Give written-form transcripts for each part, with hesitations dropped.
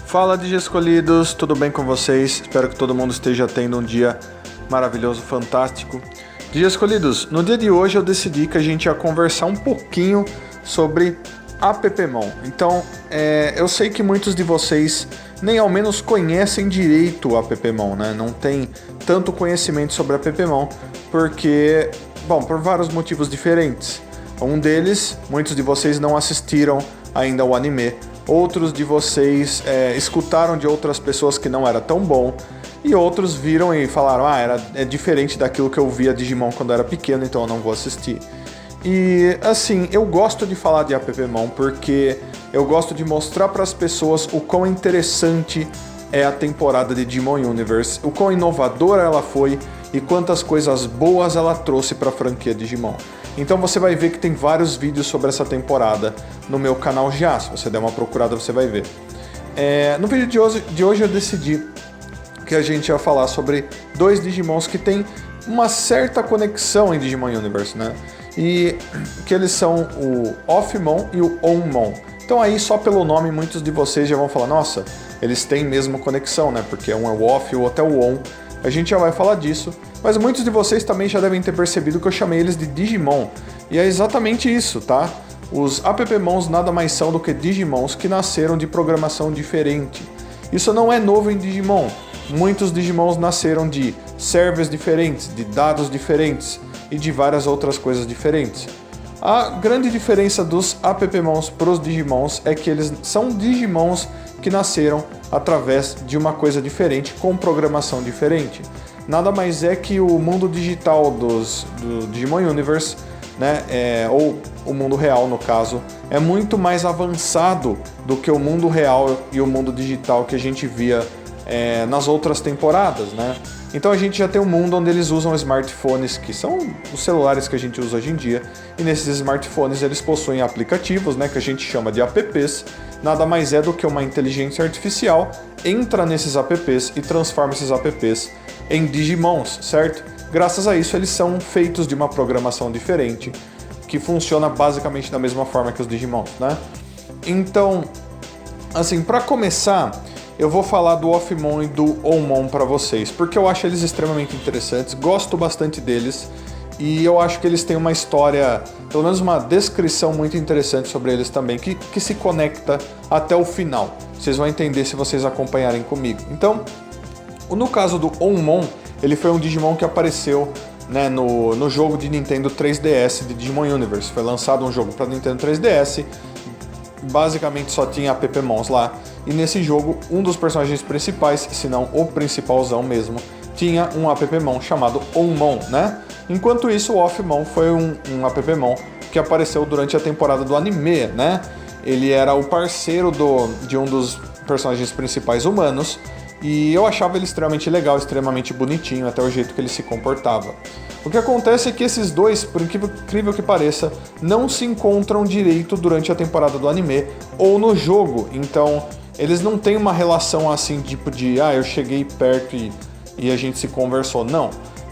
Fala de escolhidos, tudo bem com vocês? Espero que todo mundo esteja tendo um dia maravilhoso, fantástico. Dia escolhidos, no dia de hoje eu decidi que a gente ia conversar um pouquinho sobre appmon. Então, eu sei que muitos de vocês nem ao menos conhecem direito o appmon, né? Não tem tanto conhecimento sobre appmon porque, por vários motivos diferentes. Um deles, muitos de vocês não assistiram ainda ao anime. Outros de vocês escutaram de outras pessoas que não era tão bom. E outros viram e falaram, é diferente daquilo que eu via Digimon quando eu era pequeno, então eu não vou assistir. E assim, eu gosto de falar de appmon porque eu gosto de mostrar para as pessoas o quão interessante é a temporada de Digimon Universe, o quão inovadora ela foi e quantas coisas boas ela trouxe para a franquia Digimon. Então você vai ver que tem vários vídeos sobre essa temporada no meu canal já, se você der uma procurada você vai ver. No vídeo de hoje eu decidi que a gente ia falar sobre dois Digimons que têm uma certa conexão em Digimon Universe, né? E que eles são o Offmon e o Onmon. Então aí só pelo nome muitos de vocês já vão falar, nossa, eles têm mesmo conexão, né? Porque um é o Off e o outro é o On. A gente já vai falar disso, mas muitos de vocês também já devem ter percebido que eu chamei eles de Digimon. E é exatamente isso, tá? Os appmons nada mais são do que Digimons que nasceram de programação diferente. Isso não é novo em Digimon. Muitos Digimons nasceram de servers diferentes, de dados diferentes e de várias outras coisas diferentes. A grande diferença dos appmons para os Digimons é que eles são Digimons que nasceram através de uma coisa diferente, com programação diferente. Nada mais é que o mundo digital do Digimon Universe, né, ou o mundo real no caso, é muito mais avançado do que o mundo real e o mundo digital que a gente via nas outras temporadas, né? Então a gente já tem um mundo onde eles usam smartphones, que são os celulares que a gente usa hoje em dia, e nesses smartphones eles possuem aplicativos, né, que a gente chama de apps. Nada mais é do que uma inteligência artificial entra nesses apps e transforma esses apps em Digimons, certo? Graças a isso eles são feitos de uma programação diferente, que funciona basicamente da mesma forma que os Digimons, né? Então, assim, para começar, eu vou falar do Offmon e do Onmon para vocês, porque eu acho eles extremamente interessantes, gosto bastante deles, e eu acho que eles têm uma história, pelo menos uma descrição muito interessante sobre eles também, que se conecta até o final. Vocês vão entender se vocês acompanharem comigo. Então, no caso do Onmon, ele foi um Digimon que apareceu, né, no jogo de Nintendo 3DS de Digimon Universe. Foi lançado um jogo para Nintendo 3DS, basicamente só tinha appmons lá, e nesse jogo um dos personagens principais, se não o principalzão mesmo, tinha um appmon chamado Onmon, né? Enquanto isso, o Offmon foi um appmon que apareceu durante a temporada do anime, né? Ele era o parceiro de um dos personagens principais humanos, e eu achava ele extremamente legal, extremamente bonitinho, até o jeito que ele se comportava. O que acontece é que esses dois, por incrível que pareça, não se encontram direito durante a temporada do anime ou no jogo. Então, eles não têm uma relação assim, tipo de, eu cheguei perto e a gente se conversou. Não.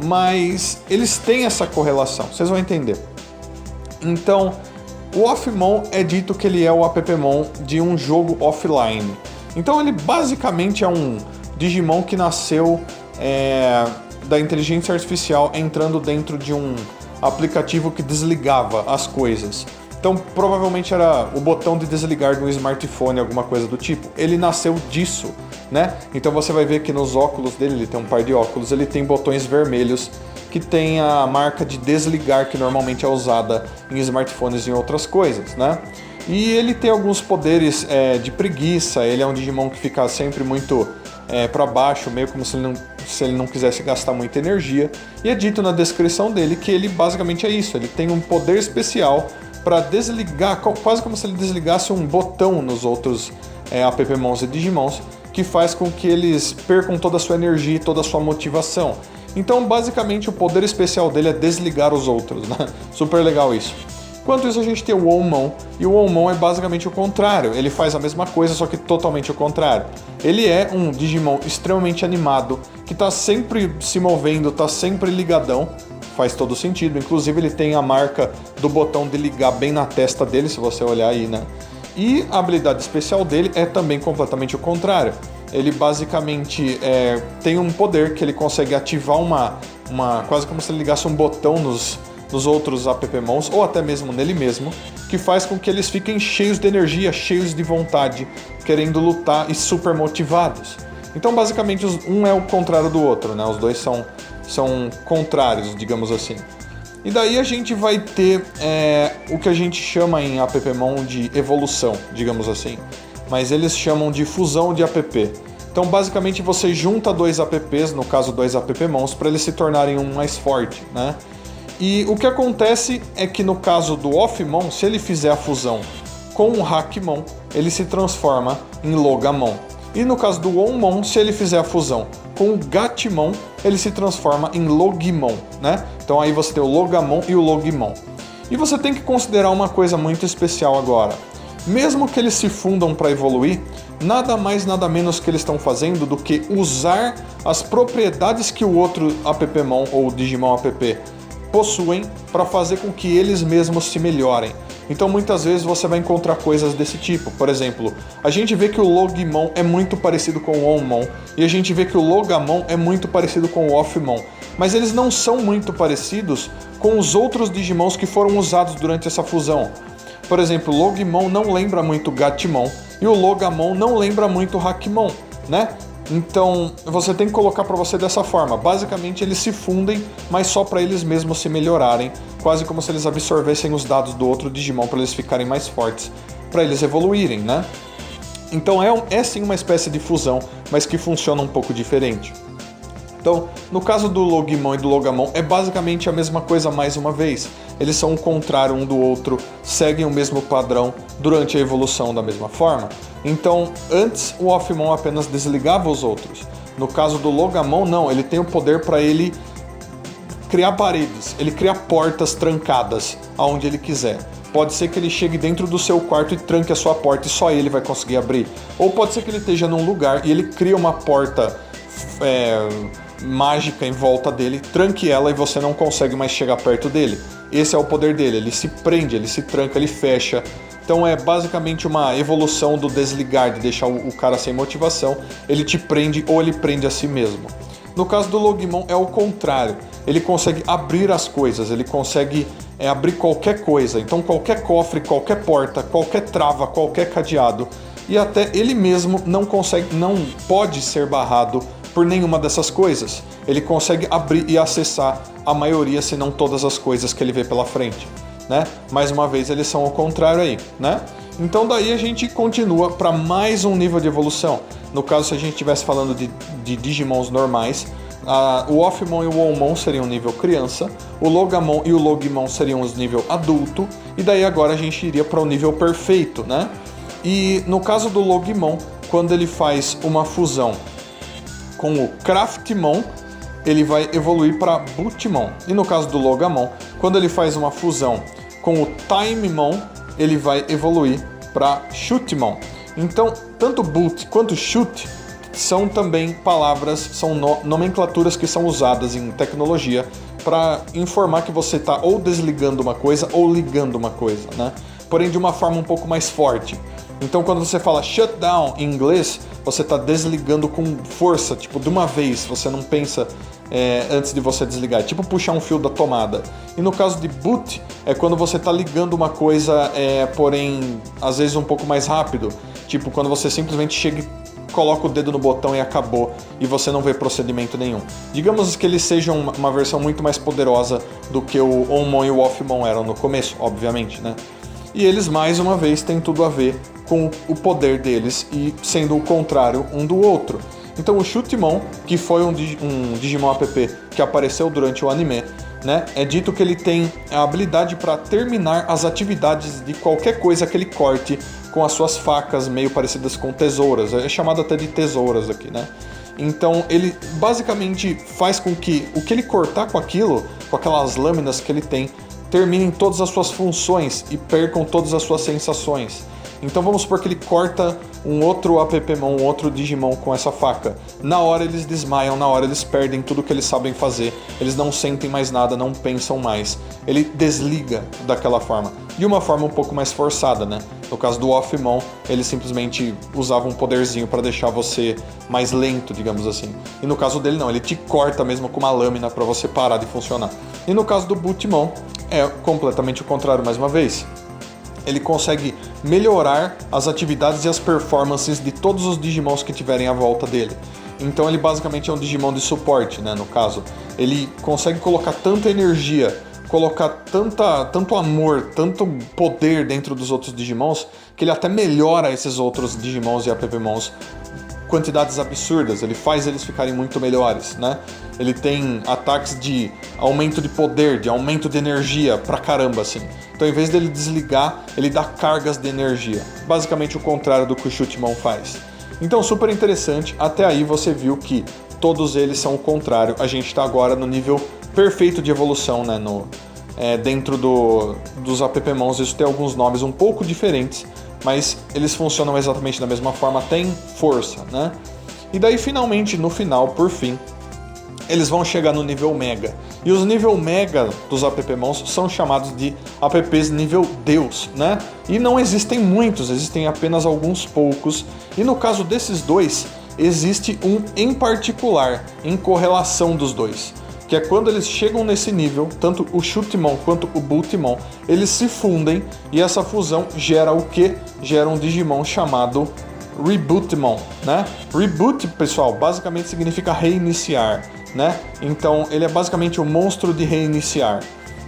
Mas eles têm essa correlação, vocês vão entender. Então, o Offmon é dito que ele é o appmon de um jogo offline. Então ele basicamente é um Digimon que nasceu da inteligência artificial entrando dentro de um aplicativo que desligava as coisas. Então provavelmente era o botão de desligar de um smartphone, alguma coisa do tipo. Ele nasceu disso, né? Então você vai ver que nos óculos dele, ele tem um par de óculos, ele tem botões vermelhos que tem a marca de desligar que normalmente é usada em smartphones e em outras coisas, né? E ele tem alguns poderes de preguiça, ele é um Digimon que fica sempre muito para baixo, meio como se ele não quisesse gastar muita energia. E é dito na descrição dele que ele basicamente é isso, ele tem um poder especial para desligar, quase como se ele desligasse um botão nos outros appmons e Digimons, que faz com que eles percam toda a sua energia e toda a sua motivação. Então basicamente o poder especial dele é desligar os outros, né? Super legal isso. Enquanto isso a gente tem o Onmon, e o Onmon é basicamente o contrário, ele faz a mesma coisa, só que totalmente o contrário. Ele é um Digimon extremamente animado, que tá sempre se movendo, tá sempre ligadão, faz todo sentido, inclusive ele tem a marca do botão de ligar bem na testa dele, se você olhar aí, né? E a habilidade especial dele é também completamente o contrário. Ele basicamente tem um poder que ele consegue ativar quase como se ele ligasse um botão nos outros Appmons, ou até mesmo nele mesmo, que faz com que eles fiquem cheios de energia, cheios de vontade, querendo lutar e super motivados. Então, basicamente, um é o contrário do outro, né? Os dois são contrários, digamos assim. E daí a gente vai ter o que a gente chama em Appmon de evolução, digamos assim. Mas eles chamam de fusão de app. Então, basicamente, você junta dois apps, no caso dois Appmons, para eles se tornarem um mais forte, né? E o que acontece é que no caso do Offmon, se ele fizer a fusão com o Hackmon, ele se transforma em Logamon. E no caso do Onmon, se ele fizer a fusão com o Gatmon, ele se transforma em Logimon, né? Então aí você tem o Logamon e o Logimon. E você tem que considerar uma coisa muito especial agora. Mesmo que eles se fundam para evoluir, nada mais nada menos que eles estão fazendo do que usar as propriedades que o outro Appmon ou Digimon app possuem para fazer com que eles mesmos se melhorem. Então muitas vezes você vai encontrar coisas desse tipo. Por exemplo, a gente vê que o Logimon é muito parecido com o Onmon e a gente vê que o Logamon é muito parecido com o Offmon, mas eles não são muito parecidos com os outros Digimons que foram usados durante essa fusão. Por exemplo, o Logimon não lembra muito o Gatmon e o Logamon não lembra muito o Hackmon, né? Então, você tem que colocar para você dessa forma. Basicamente, eles se fundem, mas só para eles mesmos se melhorarem, quase como se eles absorvessem os dados do outro Digimon para eles ficarem mais fortes, para eles evoluírem, né? Então, é sim uma espécie de fusão, mas que funciona um pouco diferente. Então, no caso do Logimon e do Logamon, é basicamente a mesma coisa mais uma vez. Eles são o contrário um do outro, seguem o mesmo padrão durante a evolução da mesma forma. Então, antes o Offmon apenas desligava os outros. No caso do Logamon, não, ele tem o poder para ele criar paredes, ele cria portas trancadas aonde ele quiser. Pode ser que ele chegue dentro do seu quarto e tranque a sua porta e só ele vai conseguir abrir. Ou pode ser que ele esteja num lugar e ele cria uma porta mágica em volta dele, tranque ela e você não consegue mais chegar perto dele. Esse é o poder dele, ele se prende, ele se tranca, ele fecha. Então é basicamente uma evolução do desligar, de deixar o cara sem motivação. Ele te prende ou ele prende a si mesmo. No caso do Logimon é o contrário. Ele consegue abrir as coisas, ele consegue abrir qualquer coisa. Então qualquer cofre, qualquer porta, qualquer trava, qualquer cadeado. E até ele mesmo não pode ser barrado por nenhuma dessas coisas. Ele consegue abrir e acessar a maioria, se não todas as coisas que ele vê pela frente, né? Mais uma vez, eles são ao contrário aí, né? Então daí a gente continua para mais um nível de evolução. No caso, se a gente estivesse falando de Digimons normais, o Offmon e o Onmon seriam nível criança, o Logamon e o Logimon seriam os nível adulto, e daí agora a gente iria para o nível perfeito, né? E no caso do Logimon, quando ele faz uma fusão com o Craftmon, ele vai evoluir para Bootmon. E no caso do Logamon, quando ele faz uma fusão com o Timemon, ele vai evoluir para Shootmon. Então, tanto Boot quanto Shoot são também palavras, são nomenclaturas que são usadas em tecnologia para informar que você está ou desligando uma coisa ou ligando uma coisa, né? Porém, de uma forma um pouco mais forte. Então, quando você fala shutdown em inglês, você está desligando com força, tipo, de uma vez, você não pensa antes de você desligar, é tipo puxar um fio da tomada. E no caso de boot, é quando você está ligando uma coisa, porém, às vezes um pouco mais rápido, tipo quando você simplesmente chega e coloca o dedo no botão e acabou, e você não vê procedimento nenhum. Digamos que eles sejam uma versão muito mais poderosa do que o Onmon e o Offmon eram no começo, obviamente, né? E eles, mais uma vez, têm tudo a ver com o poder deles e sendo o contrário um do outro. Então o Shootmon, que foi um Digimon app que apareceu durante o anime, né, é dito que ele tem a habilidade para terminar as atividades de qualquer coisa que ele corte com as suas facas meio parecidas com tesouras. É chamado até de tesouras aqui, né? Então ele basicamente faz com que o que ele cortar com aquilo, com aquelas lâminas que ele tem, terminem todas as suas funções e percam todas as suas sensações. Então vamos supor que ele corta um outro Appmon, um outro Digimon com essa faca. Na hora eles desmaiam, na hora eles perdem tudo que eles sabem fazer, eles não sentem mais nada, não pensam mais. Ele desliga daquela forma, de uma forma um pouco mais forçada, né? No caso do Offmon, ele simplesmente usava um poderzinho para deixar você mais lento, digamos assim. E no caso dele não, ele te corta mesmo com uma lâmina para você parar de funcionar. E no caso do Bootmon, é completamente o contrário mais uma vez. Ele consegue melhorar as atividades e as performances de todos os Digimons que tiverem à volta dele. Então ele basicamente é um Digimon de suporte, né, no caso. Ele consegue colocar tanta energia, colocar tanto amor, tanto poder dentro dos outros Digimons, que ele até melhora esses outros Digimons e Appmons quantidades absurdas, ele faz eles ficarem muito melhores, né? Ele tem ataques de aumento de poder, de aumento de energia pra caramba, assim. Então, em vez dele desligar, ele dá cargas de energia. Basicamente o contrário do que o Shutmon faz. Então, super interessante. Até aí você viu que todos eles são o contrário. A gente tá agora no nível perfeito de evolução, né? Dentro dos Appmons, isso tem alguns nomes um pouco diferentes, mas eles funcionam exatamente da mesma forma, tem força, né? E daí, finalmente, no final, por fim, eles vão chegar no nível Mega. E os nível Mega dos Appmons são chamados de apps nível Deus, né? E não existem muitos, existem apenas alguns poucos. E no caso desses dois, existe um em particular, em correlação dos dois. Que é quando eles chegam nesse nível, tanto o Shutmon quanto o Bootmon, eles se fundem e essa fusão gera o quê? Gera um Digimon chamado Rebootmon, né? Reboot, pessoal, basicamente significa reiniciar, né? Então ele é basicamente o monstro de reiniciar,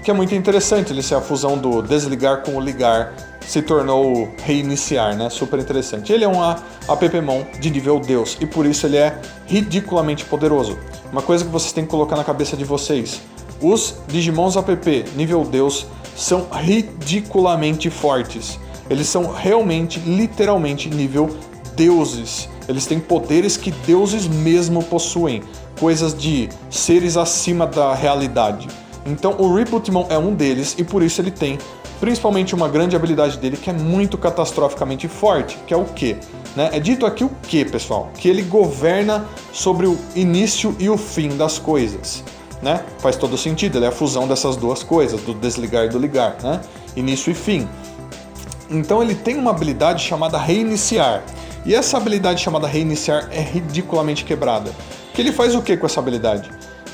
que é muito interessante, ele ser a fusão do desligar com o ligar, se tornou reiniciar, né? Super interessante. Ele é um Appmon de nível Deus e por isso ele é ridiculamente poderoso. Uma coisa que vocês têm que colocar na cabeça de vocês: os Digimons app nível Deus são ridiculamente fortes. Eles são realmente, literalmente, nível deuses. Eles têm poderes que deuses mesmo possuem. Coisas de seres acima da realidade. Então o Rebootmon é um deles e por isso ele tem principalmente uma grande habilidade dele que é muito catastroficamente forte, que é o quê? Né? É dito aqui o quê, pessoal? Que ele governa sobre o início e o fim das coisas. Né? Faz todo sentido, ele é a fusão dessas duas coisas, do desligar e do ligar, né? Início e fim. Então ele tem uma habilidade chamada reiniciar. E essa habilidade chamada reiniciar é ridiculamente quebrada. Que ele faz o que com essa habilidade?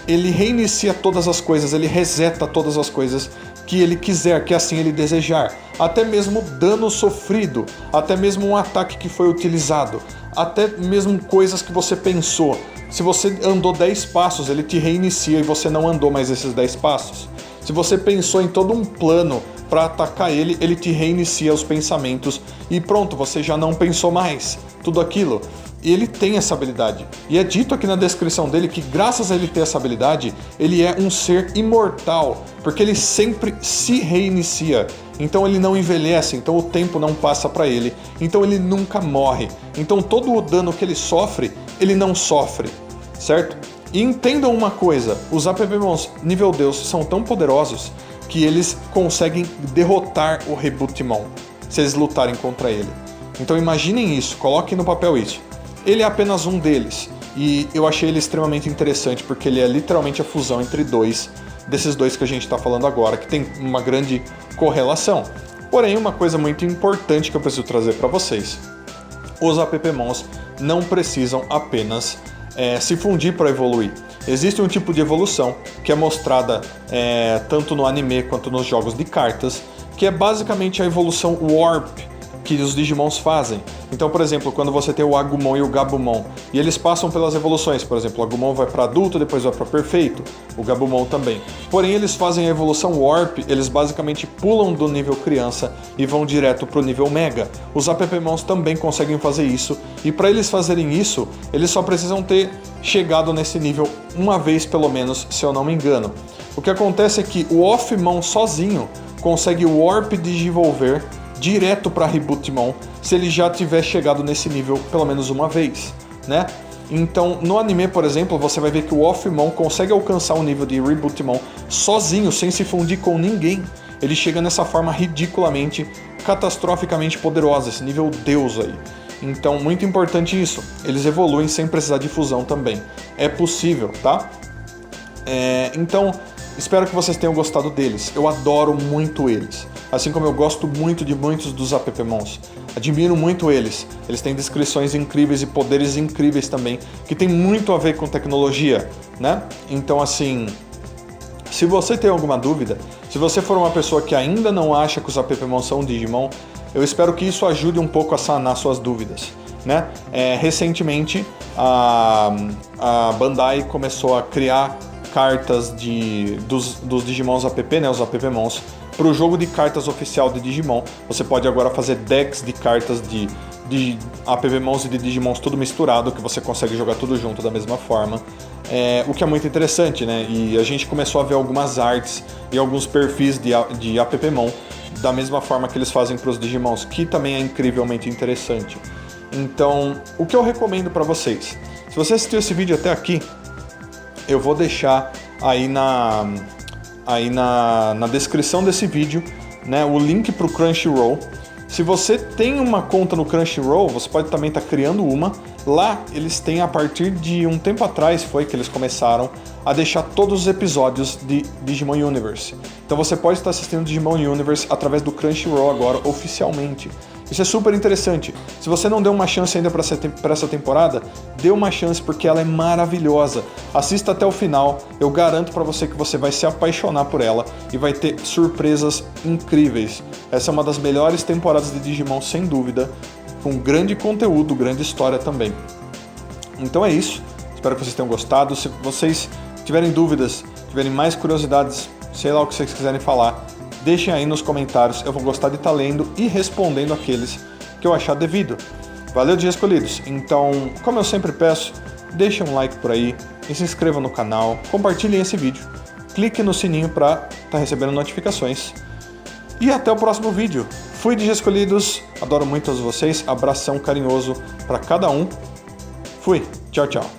Ele reinicia todas as coisas, ele reseta todas as coisas que ele quiser, que assim ele desejar. Até mesmo dano sofrido, até mesmo um ataque que foi utilizado, até mesmo coisas que você pensou. Se você andou 10 passos, ele te reinicia e você não andou mais esses 10 passos. Se você pensou em todo um plano para atacar ele, ele te reinicia os pensamentos e pronto, você já não pensou mais tudo aquilo. E ele tem essa habilidade. E é dito aqui na descrição dele que graças a ele ter essa habilidade, ele é um ser imortal, porque ele sempre se reinicia. Então ele não envelhece, então o tempo não passa para ele, então ele nunca morre. Então todo o dano que ele sofre, ele não sofre, certo? E entendam uma coisa, os Appmons nível Deus são tão poderosos que eles conseguem derrotar o Rebootmon, se eles lutarem contra ele. Então imaginem isso, coloquem no papel isso. Ele é apenas um deles, e eu achei ele extremamente interessante, porque ele é literalmente a fusão entre desses dois que a gente está falando agora, que tem uma grande correlação. Porém, uma coisa muito importante que eu preciso trazer para vocês: os Appmons não precisam apenas se fundir para evoluir. Existe um tipo de evolução que é mostrada tanto no anime quanto nos jogos de cartas, que é basicamente a evolução Warp que os Digimons fazem. Então, por exemplo, quando você tem o Agumon e o Gabumon, e eles passam pelas evoluções, por exemplo, o Agumon vai para adulto, depois vai para perfeito, o Gabumon também. Porém, eles fazem a evolução Warp, eles basicamente pulam do nível criança e vão direto para o nível Mega. Os Appmons também conseguem fazer isso, e para eles fazerem isso, eles só precisam ter chegado nesse nível uma vez pelo menos, se eu não me engano. O que acontece é que o Offmon sozinho consegue Warp Digivolver direto para Rebootmon se ele já tiver chegado nesse nível pelo menos uma vez, né? Então, no anime, por exemplo, você vai ver que o Offmon consegue alcançar o nível de Rebootmon sozinho, sem se fundir com ninguém. Ele chega nessa forma ridiculamente, catastroficamente poderosa, esse nível Deus aí. Então, muito importante isso. Eles evoluem sem precisar de fusão também. É possível, tá? Então, espero que vocês tenham gostado deles. Eu adoro muito eles. assim como eu gosto muito de muitos dos appmons. Admiro muito eles. Eles têm descrições incríveis e poderes incríveis também, que tem muito a ver com tecnologia, né? Então, assim, se você tem alguma dúvida, se você for uma pessoa que ainda não acha que os appmons são Digimon, eu espero que isso ajude um pouco a sanar suas dúvidas, né? Recentemente, a Bandai começou a criar cartas dos Digimons app, né, os appmons, para o jogo de cartas oficial de Digimon. Você pode agora fazer decks de cartas de appmons e de Digimons tudo misturado, que você consegue jogar tudo junto da mesma forma. O que é muito interessante, né? E a gente começou a ver algumas artes e alguns perfis de appmon da mesma forma que eles fazem para os Digimons, que também é incrivelmente interessante. Então, o que eu recomendo para vocês? Se você assistiu esse vídeo até aqui, eu vou deixar aí na descrição desse vídeo, né, o link para o Crunchyroll. Se você tem uma conta no Crunchyroll, você pode também estar criando uma. Lá eles têm, a partir de um tempo atrás, foi que eles começaram a deixar todos os episódios de Digimon Universe. Então você pode estar assistindo Digimon Universe através do Crunchyroll agora, oficialmente. Isso é super interessante. Se você não deu uma chance ainda para essa temporada, dê uma chance porque ela é maravilhosa. Assista até o final, eu garanto para você que você vai se apaixonar por ela e vai ter surpresas incríveis. Essa é uma das melhores temporadas de Digimon, sem dúvida, com grande conteúdo, grande história também. Então é isso, espero que vocês tenham gostado. Se vocês tiverem dúvidas, tiverem mais curiosidades, sei lá o que vocês quiserem falar, deixem aí nos comentários, eu vou gostar de estar lendo e respondendo aqueles que eu achar devido. Valeu, Dias Escolhidos! Então, como eu sempre peço, deixem um like por aí e se inscrevam no canal, compartilhem esse vídeo, clique no sininho para estar recebendo notificações. E até o próximo vídeo. Fui, Dias Escolhidos, adoro muito todos vocês, abração carinhoso para cada um. Fui, tchau, tchau.